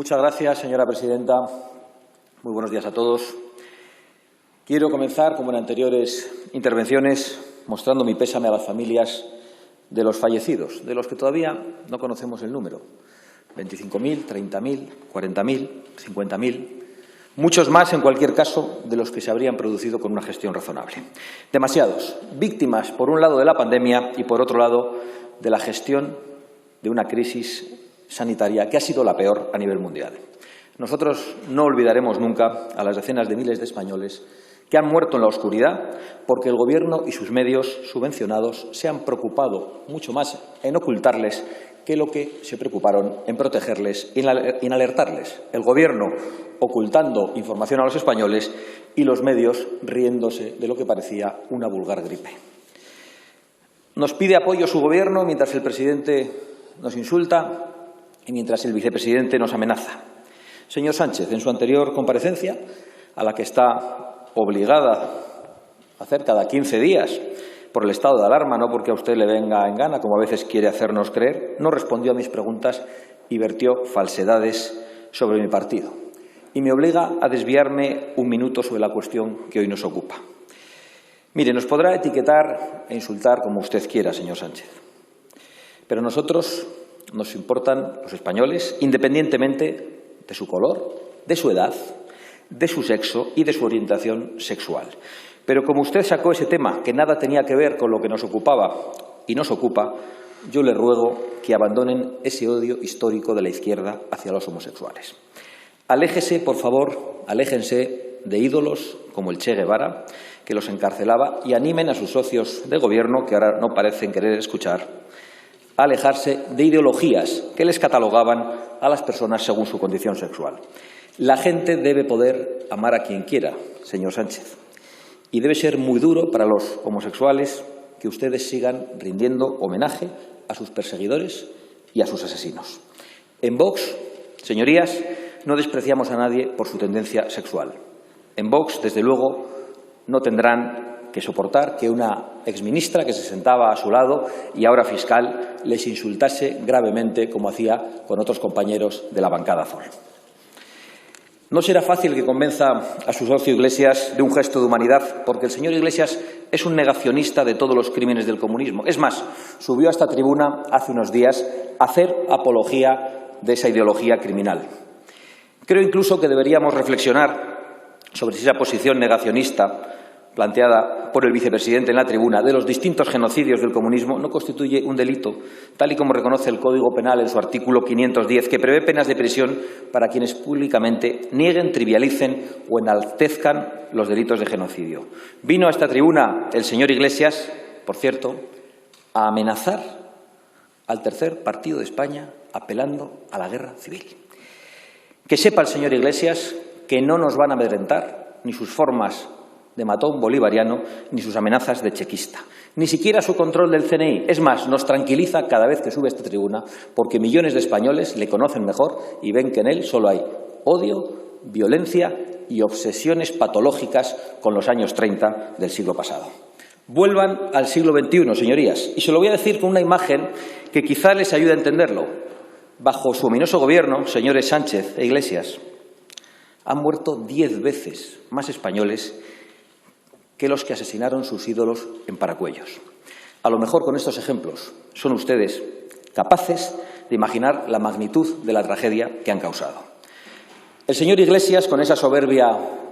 Muchas gracias, señora presidenta. Muy buenos días a todos. Quiero comenzar, como en anteriores intervenciones, mostrando mi pésame a las familias de los fallecidos, de los que todavía no conocemos el número. 25.000, 30.000, 40.000, 50.000, muchos más, en cualquier caso, de los que se habrían producido con una gestión razonable. Demasiados, víctimas, por un lado, de la pandemia y, por otro lado, de la gestión de una crisis sanitaria que ha sido la peor a nivel mundial. Nosotros no olvidaremos nunca a las decenas de miles de españoles que han muerto en la oscuridad porque el Gobierno y sus medios subvencionados se han preocupado mucho más en ocultarles que lo que se preocuparon en protegerles y en alertarles. El Gobierno ocultando información a los españoles y los medios riéndose de lo que parecía una vulgar gripe. Nos pide apoyo su Gobierno mientras el presidente nos insulta y mientras el vicepresidente nos amenaza. Señor Sánchez, en su anterior comparecencia, a la que está obligada a hacer cada 15 días por el estado de alarma, no porque a usted le venga en gana, como a veces quiere hacernos creer, no respondió a mis preguntas y vertió falsedades sobre mi partido. Y me obliga a desviarme un minuto sobre la cuestión que hoy nos ocupa. Mire, nos podrá etiquetar e insultar como usted quiera, señor Sánchez, pero a nosotros nos importan los españoles, independientemente de su color, de su edad, de su sexo y de su orientación sexual. Pero como usted sacó ese tema que nada tenía que ver con lo que nos ocupaba y nos ocupa, yo le ruego que abandonen ese odio histórico de la izquierda hacia los homosexuales. Aléjese, por favor, aléjense de ídolos como el Che Guevara, que los encarcelaba, y animen a sus socios de gobierno, que ahora no parecen querer escuchar, a alejarse de ideologías que les catalogaban a las personas según su condición sexual. La gente debe poder amar a quien quiera, señor Sánchez, y debe ser muy duro para los homosexuales que ustedes sigan rindiendo homenaje a sus perseguidores y a sus asesinos. En Vox, señorías, no despreciamos a nadie por su tendencia sexual. En Vox, desde luego, no tendrán que soportar que una exministra que se sentaba a su lado y ahora fiscal les insultase gravemente como hacía con otros compañeros de la bancada azul. No será fácil que convenza a su socio Iglesias de un gesto de humanidad, porque el señor Iglesias es un negacionista de todos los crímenes del comunismo. Es más, subió a esta tribuna hace unos días a hacer apología de esa ideología criminal. Creo incluso que deberíamos reflexionar sobre si esa posición negacionista planteada por el vicepresidente en la tribuna de los distintos genocidios del comunismo no constituye un delito, tal y como reconoce el Código Penal en su artículo 510, que prevé penas de prisión para quienes públicamente nieguen, trivialicen o enaltezcan los delitos de genocidio. Vino a esta tribuna el señor Iglesias, por cierto, a amenazar al tercer partido de España apelando a la guerra civil. Que sepa el señor Iglesias que no nos van a amedrentar ni sus formas de matón bolivariano ni sus amenazas de chequista, ni siquiera su control del CNI. Es más, nos tranquiliza cada vez que sube a esta tribuna porque millones de españoles le conocen mejor y ven que en él solo hay odio, violencia y obsesiones patológicas con los años 30 del siglo pasado. Vuelvan al siglo XXI, señorías, y se lo voy a decir con una imagen que quizá les ayude a entenderlo. Bajo su ominoso gobierno, señores Sánchez e Iglesias, han muerto 10 veces más españoles que los que asesinaron sus ídolos en Paracuellos. A lo mejor con estos ejemplos son ustedes capaces de imaginar la magnitud de la tragedia que han causado. El señor Iglesias, con esa soberbia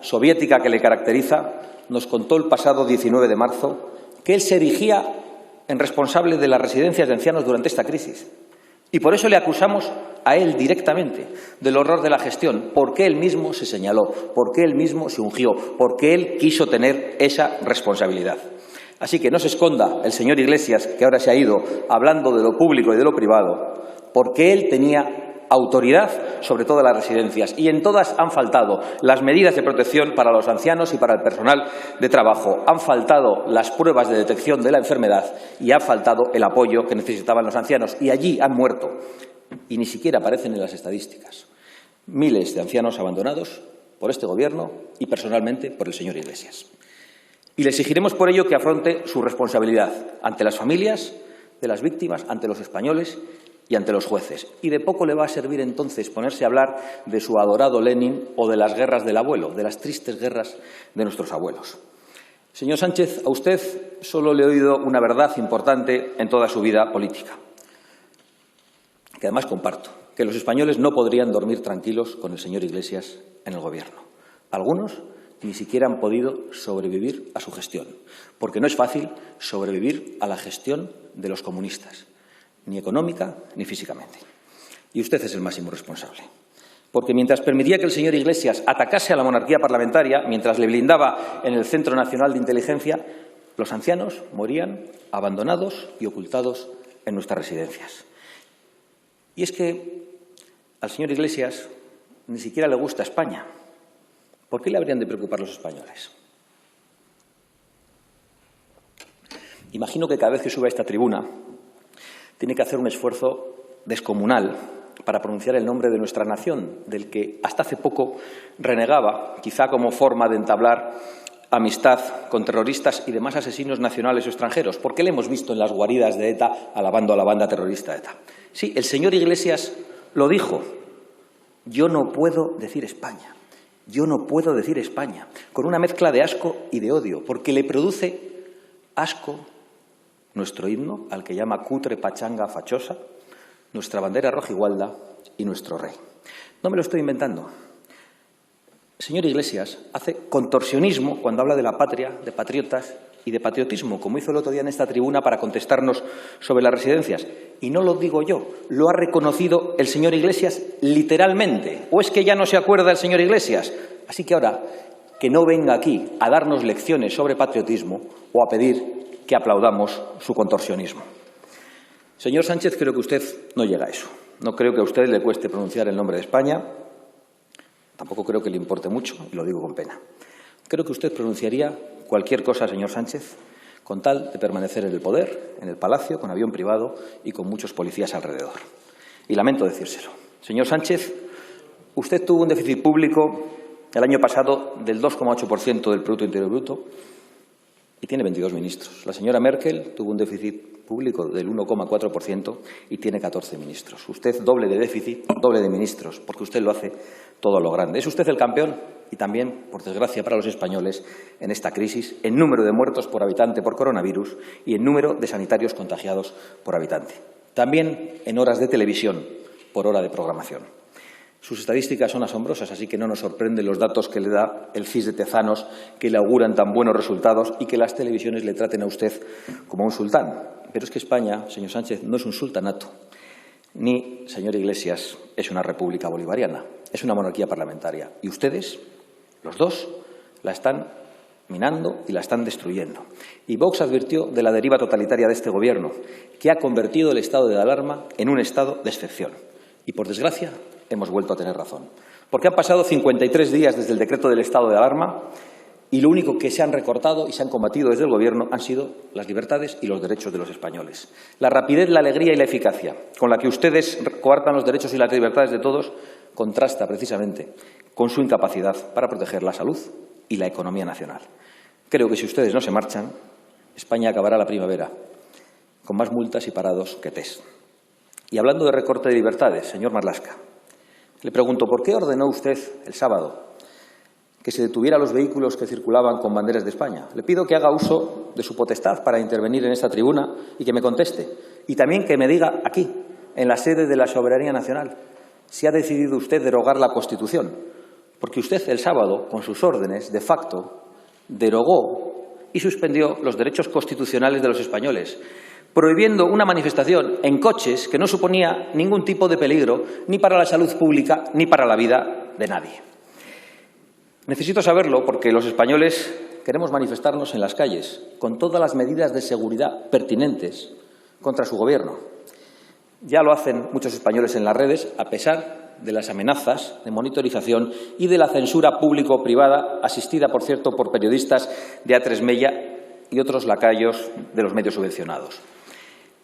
soviética que le caracteriza, nos contó el pasado 19 de marzo que él se erigía en responsable de las residencias de ancianos durante esta crisis. Y por eso le acusamos a él directamente del horror de la gestión, porque él mismo se señaló, porque él mismo se ungió, porque él quiso tener esa responsabilidad. Así que no se esconda el señor Iglesias, que ahora se ha ido hablando de lo público y de lo privado, porque él tenía autoridad sobre todas las residencias y en todas han faltado las medidas de protección para los ancianos y para el personal de trabajo, han faltado las pruebas de detección de la enfermedad y ha faltado el apoyo que necesitaban los ancianos y allí han muerto y ni siquiera aparecen en las estadísticas miles de ancianos abandonados por este Gobierno y personalmente por el señor Iglesias. Y le exigiremos por ello que afronte su responsabilidad ante las familias de las víctimas, ante los españoles y ante los jueces. Y de poco le va a servir entonces ponerse a hablar de su adorado Lenin o de las guerras del abuelo, de las tristes guerras de nuestros abuelos. Señor Sánchez, a usted solo le he oído una verdad importante en toda su vida política, que además comparto, que los españoles no podrían dormir tranquilos con el señor Iglesias en el Gobierno. Algunos ni siquiera han podido sobrevivir a su gestión, porque no es fácil sobrevivir a la gestión de los comunistas, ni económica ni físicamente. Y usted es el máximo responsable, porque mientras permitía que el señor Iglesias atacase a la monarquía parlamentaria, mientras le blindaba en el Centro Nacional de Inteligencia, los ancianos morían abandonados y ocultados en nuestras residencias. Y es que al señor Iglesias ni siquiera le gusta España. ¿Por qué le habrían de preocupar los españoles? Imagino que cada vez que sube a esta tribuna tiene que hacer un esfuerzo descomunal para pronunciar el nombre de nuestra nación, del que hasta hace poco renegaba, quizá como forma de entablar amistad con terroristas y demás asesinos nacionales o extranjeros, porque le hemos visto en las guaridas de ETA alabando a la banda terrorista ETA. Sí, el señor Iglesias lo dijo. Yo no puedo decir España. Yo no puedo decir España, con una mezcla de asco y de odio, porque le produce asco nuestro himno, al que llama cutre, pachanga, fachosa, nuestra bandera rojigualda y nuestro rey. No me lo estoy inventando. El señor Iglesias hace contorsionismo cuando habla de la patria, de patriotas y de patriotismo, como hizo el otro día en esta tribuna para contestarnos sobre las residencias. Y no lo digo yo, lo ha reconocido el señor Iglesias literalmente. ¿O es que ya no se acuerda el señor Iglesias? Así que ahora, que no venga aquí a darnos lecciones sobre patriotismo o a pedir que aplaudamos su contorsionismo. Señor Sánchez, creo que usted no llega a eso. No creo que a usted le cueste pronunciar el nombre de España. Tampoco creo que le importe mucho, y lo digo con pena. Creo que usted pronunciaría cualquier cosa, señor Sánchez, con tal de permanecer en el poder, en el palacio, con avión privado y con muchos policías alrededor. Y lamento decírselo. Señor Sánchez, usted tuvo un déficit público el año pasado del 2,8% del Producto Interior Bruto y tiene 22 ministros. La señora Merkel tuvo un déficit público del 1,4% y tiene 14 ministros. Usted doble de déficit, doble de ministros, porque usted lo hace todo a lo grande. Es usted el campeón y también, por desgracia para los españoles, en esta crisis, en número de muertos por habitante por coronavirus y en número de sanitarios contagiados por habitante. También en horas de televisión por hora de programación. Sus estadísticas son asombrosas, así que no nos sorprenden los datos que le da el CIS de Tezanos, que le auguran tan buenos resultados y que las televisiones le traten a usted como un sultán. Pero es que España, señor Sánchez, no es un sultanato, ni, señor Iglesias, es una república bolivariana, es una monarquía parlamentaria. Y ustedes, los dos, la están minando y la están destruyendo. Y Vox advirtió de la deriva totalitaria de este Gobierno, que ha convertido el estado de alarma en un estado de excepción. Y, por desgracia, hemos vuelto a tener razón. Porque han pasado 53 días desde el decreto del estado de alarma y lo único que se han recortado y se han combatido desde el Gobierno han sido las libertades y los derechos de los españoles. La rapidez, la alegría y la eficacia con la que ustedes coartan los derechos y las libertades de todos contrasta precisamente con su incapacidad para proteger la salud y la economía nacional. Creo que si ustedes no se marchan, España acabará la primavera con más multas y parados que test. Y hablando de recorte de libertades, señor Marlaska, le pregunto, ¿por qué ordenó usted el sábado que se detuviera los vehículos que circulaban con banderas de España? Le pido que haga uso de su potestad para intervenir en esta tribuna y que me conteste. Y también que me diga aquí, en la sede de la Soberanía Nacional, si ha decidido usted derogar la Constitución. Porque usted el sábado, con sus órdenes, de facto, derogó y suspendió los derechos constitucionales de los españoles, prohibiendo una manifestación en coches que no suponía ningún tipo de peligro ni para la salud pública ni para la vida de nadie. Necesito saberlo porque los españoles queremos manifestarnos en las calles con todas las medidas de seguridad pertinentes contra su Gobierno. Ya lo hacen muchos españoles en las redes, a pesar de las amenazas de monitorización y de la censura público-privada, asistida, por cierto, por periodistas de A3 Media y otros lacayos de los medios subvencionados.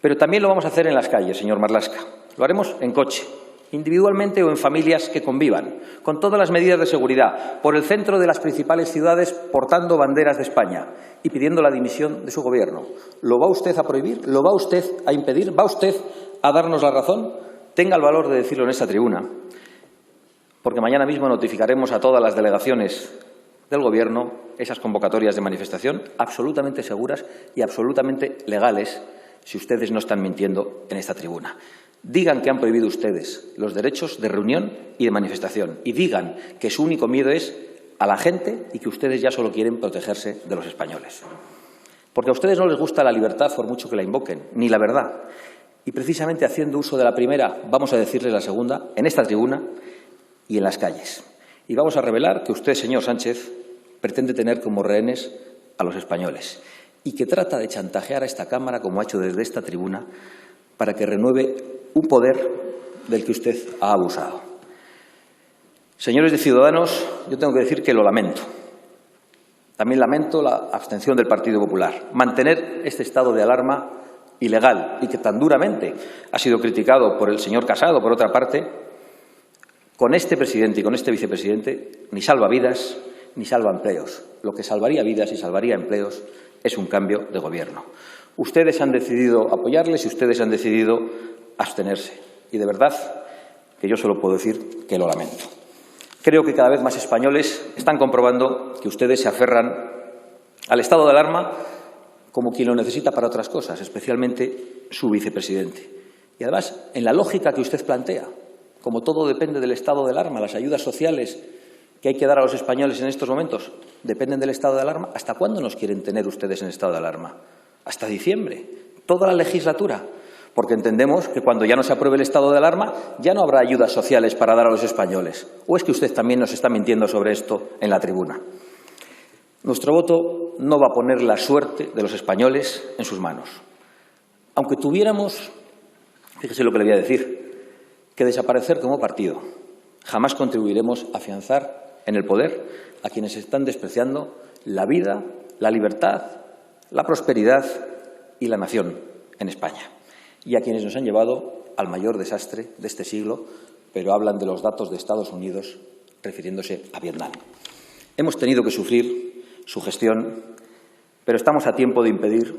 Pero también lo vamos a hacer en las calles, señor Marlaska. Lo haremos en coche, individualmente o en familias que convivan, con todas las medidas de seguridad, por el centro de las principales ciudades portando banderas de España y pidiendo la dimisión de su Gobierno. ¿Lo va usted a prohibir? ¿Lo va usted a impedir? ¿Va usted a darnos la razón, tenga el valor de decirlo en esta tribuna, porque mañana mismo notificaremos a todas las delegaciones del Gobierno esas convocatorias de manifestación absolutamente seguras y absolutamente legales, si ustedes no están mintiendo en esta tribuna. Digan que han prohibido ustedes los derechos de reunión y de manifestación y digan que su único miedo es a la gente y que ustedes ya solo quieren protegerse de los españoles. Porque a ustedes no les gusta la libertad por mucho que la invoquen, ni la verdad. Y precisamente haciendo uso de la primera, vamos a decirles la segunda, en esta tribuna y en las calles. Y vamos a revelar que usted, señor Sánchez, pretende tener como rehenes a los españoles y que trata de chantajear a esta Cámara, como ha hecho desde esta tribuna, para que renueve un poder del que usted ha abusado. Señores de Ciudadanos, yo tengo que decir que lo lamento. También lamento la abstención del Partido Popular. Mantener este estado de alarma ilegal y que tan duramente ha sido criticado por el señor Casado, por otra parte, con este presidente y con este vicepresidente, ni salva vidas ni salva empleos. Lo que salvaría vidas y salvaría empleos es un cambio de gobierno. Ustedes han decidido apoyarles y ustedes han decidido abstenerse. Y de verdad que yo solo puedo decir que lo lamento. Creo que cada vez más españoles están comprobando que ustedes se aferran al estado de alarma como quien lo necesita para otras cosas, especialmente su vicepresidente. Y además, en la lógica que usted plantea, como todo depende del estado de alarma, las ayudas sociales que hay que dar a los españoles en estos momentos dependen del estado de alarma, ¿hasta cuándo nos quieren tener ustedes en estado de alarma? Hasta diciembre, toda la legislatura, porque entendemos que cuando ya no se apruebe el estado de alarma ya no habrá ayudas sociales para dar a los españoles. ¿O es que usted también nos está mintiendo sobre esto en la tribuna? Nuestro voto no va a poner la suerte de los españoles en sus manos. Aunque tuviéramos, fíjese lo que le voy a decir, que desaparecer como partido, jamás contribuiremos a afianzar en el poder a quienes están despreciando la vida, la libertad, la prosperidad y la nación en España, y a quienes nos han llevado al mayor desastre de este siglo, pero hablan de los datos de Estados Unidos refiriéndose a Vietnam. Hemos tenido que sufrir su gestión, pero estamos a tiempo de impedir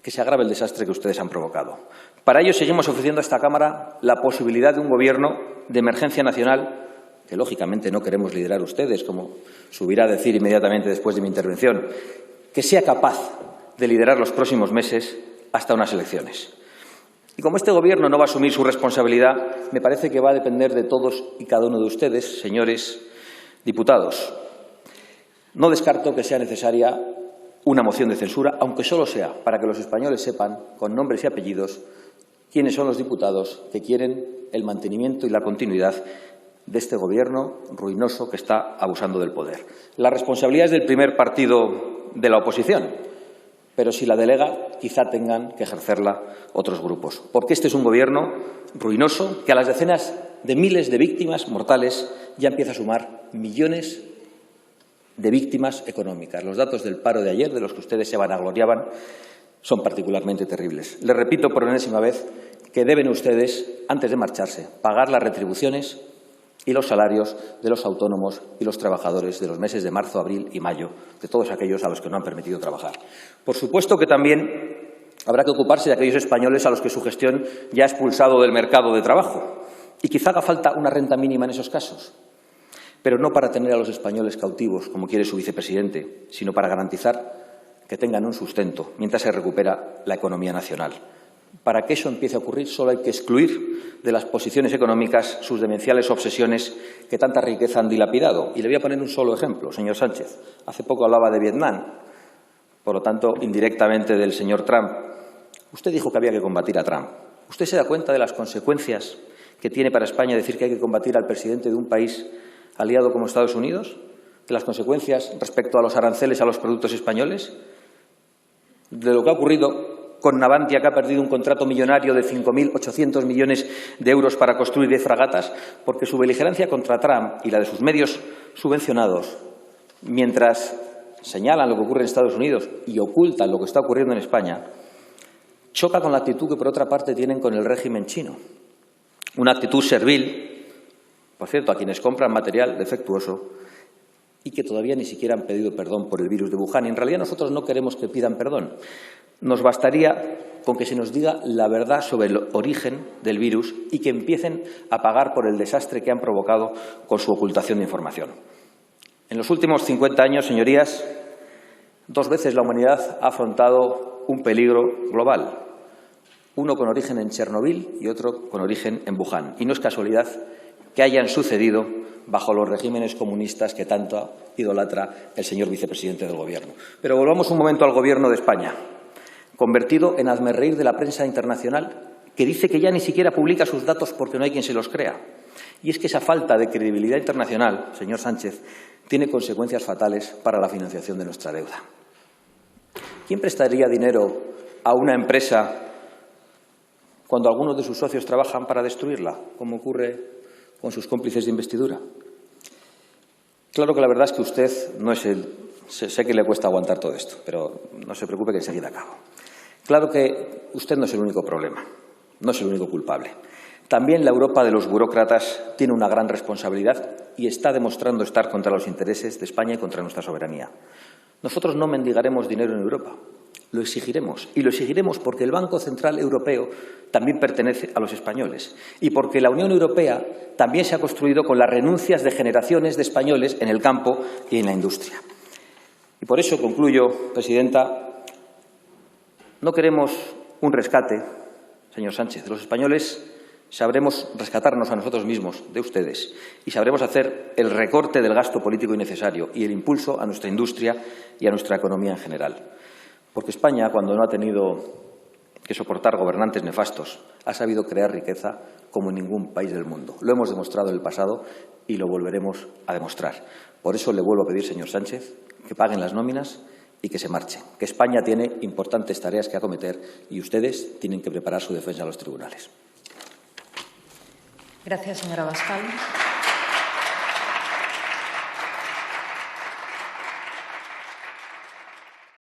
que se agrave el desastre que ustedes han provocado. Para ello seguimos ofreciendo a esta Cámara la posibilidad de un gobierno de emergencia nacional que, lógicamente, no queremos liderar ustedes, como subirá a decir inmediatamente después de mi intervención, que sea capaz de liderar los próximos meses hasta unas elecciones. Y como este Gobierno no va a asumir su responsabilidad, me parece que va a depender de todos y cada uno de ustedes, señores diputados. No descarto que sea necesaria una moción de censura, aunque solo sea para que los españoles sepan, con nombres y apellidos, quiénes son los diputados que quieren el mantenimiento y la continuidad de este Gobierno ruinoso que está abusando del poder. La responsabilidad es del primer partido de la oposición, pero si la delega, quizá tengan que ejercerla otros grupos. Porque este es un Gobierno ruinoso que a las decenas de miles de víctimas mortales ya empieza a sumar millones de víctimas económicas. Los datos del paro de ayer, de los que ustedes se vanagloriaban, son particularmente terribles. Les repito por enésima vez que deben ustedes, antes de marcharse, pagar las retribuciones y los salarios de los autónomos y los trabajadores de los meses de marzo, abril y mayo, de todos aquellos a los que no han permitido trabajar. Por supuesto que también habrá que ocuparse de aquellos españoles a los que su gestión ya ha expulsado del mercado de trabajo. Y quizá haga falta una renta mínima en esos casos, pero no para tener a los españoles cautivos, como quiere su vicepresidente, sino para garantizar que tengan un sustento mientras se recupera la economía nacional. Para que eso empiece a ocurrir, solo hay que excluir de las posiciones económicas sus demenciales obsesiones que tanta riqueza han dilapidado. Y le voy a poner un solo ejemplo, señor Sánchez. Hace poco hablaba de Vietnam, por lo tanto, indirectamente del señor Trump. Usted dijo que había que combatir a Trump. ¿Usted se da cuenta de las consecuencias que tiene para España decir que hay que combatir al presidente de un país aliado como Estados Unidos? ¿De las consecuencias respecto a los aranceles a los productos españoles? ¿De lo que ha ocurrido con Navantia, que ha perdido un contrato millonario de 5.800 millones de euros para construir 10 fragatas, porque su beligerancia contra Trump y la de sus medios subvencionados, mientras señalan lo que ocurre en Estados Unidos y ocultan lo que está ocurriendo en España, choca con la actitud que, por otra parte, tienen con el régimen chino. Una actitud servil, por cierto, a quienes compran material defectuoso y que todavía ni siquiera han pedido perdón por el virus de Wuhan. Y en realidad nosotros no queremos que pidan perdón. Nos bastaría con que se nos diga la verdad sobre el origen del virus y que empiecen a pagar por el desastre que han provocado con su ocultación de información. En los últimos 50 años, señorías, 2 veces la humanidad ha afrontado un peligro global, uno con origen en Chernobyl y otro con origen en Wuhan. Y no es casualidad que hayan sucedido bajo los regímenes comunistas que tanto idolatra el señor vicepresidente del Gobierno. Pero volvamos un momento al Gobierno de España, convertido en hazmerreír de la prensa internacional, que dice que ya ni siquiera publica sus datos porque no hay quien se los crea. Y es que esa falta de credibilidad internacional, señor Sánchez, tiene consecuencias fatales para la financiación de nuestra deuda. ¿Quién prestaría dinero a una empresa cuando algunos de sus socios trabajan para destruirla, como ocurre con sus cómplices de investidura? Claro que la verdad es que usted no es el... Sé que le cuesta aguantar todo esto, pero no se preocupe que enseguida acabo. Claro que usted no es el único problema, no es el único culpable. También la Europa de los burócratas tiene una gran responsabilidad y está demostrando estar contra los intereses de España y contra nuestra soberanía. Nosotros no mendigaremos dinero en Europa, lo exigiremos. Y lo exigiremos porque el Banco Central Europeo también pertenece a los españoles y porque la Unión Europea también se ha construido con las renuncias de generaciones de españoles en el campo y en la industria. Y por eso concluyo, presidenta, no queremos un rescate, señor Sánchez. Los españoles sabremos rescatarnos a nosotros mismos de ustedes y sabremos hacer el recorte del gasto político innecesario y el impulso a nuestra industria y a nuestra economía en general. Porque España, cuando no ha tenido que soportar gobernantes nefastos, ha sabido crear riqueza como ningún país del mundo. Lo hemos demostrado en el pasado y lo volveremos a demostrar. Por eso le vuelvo a pedir, señor Sánchez, que paguen las nóminas y que se marchen. Que España tiene importantes tareas que acometer y ustedes tienen que preparar su defensa a los tribunales. Gracias, señora Abascal.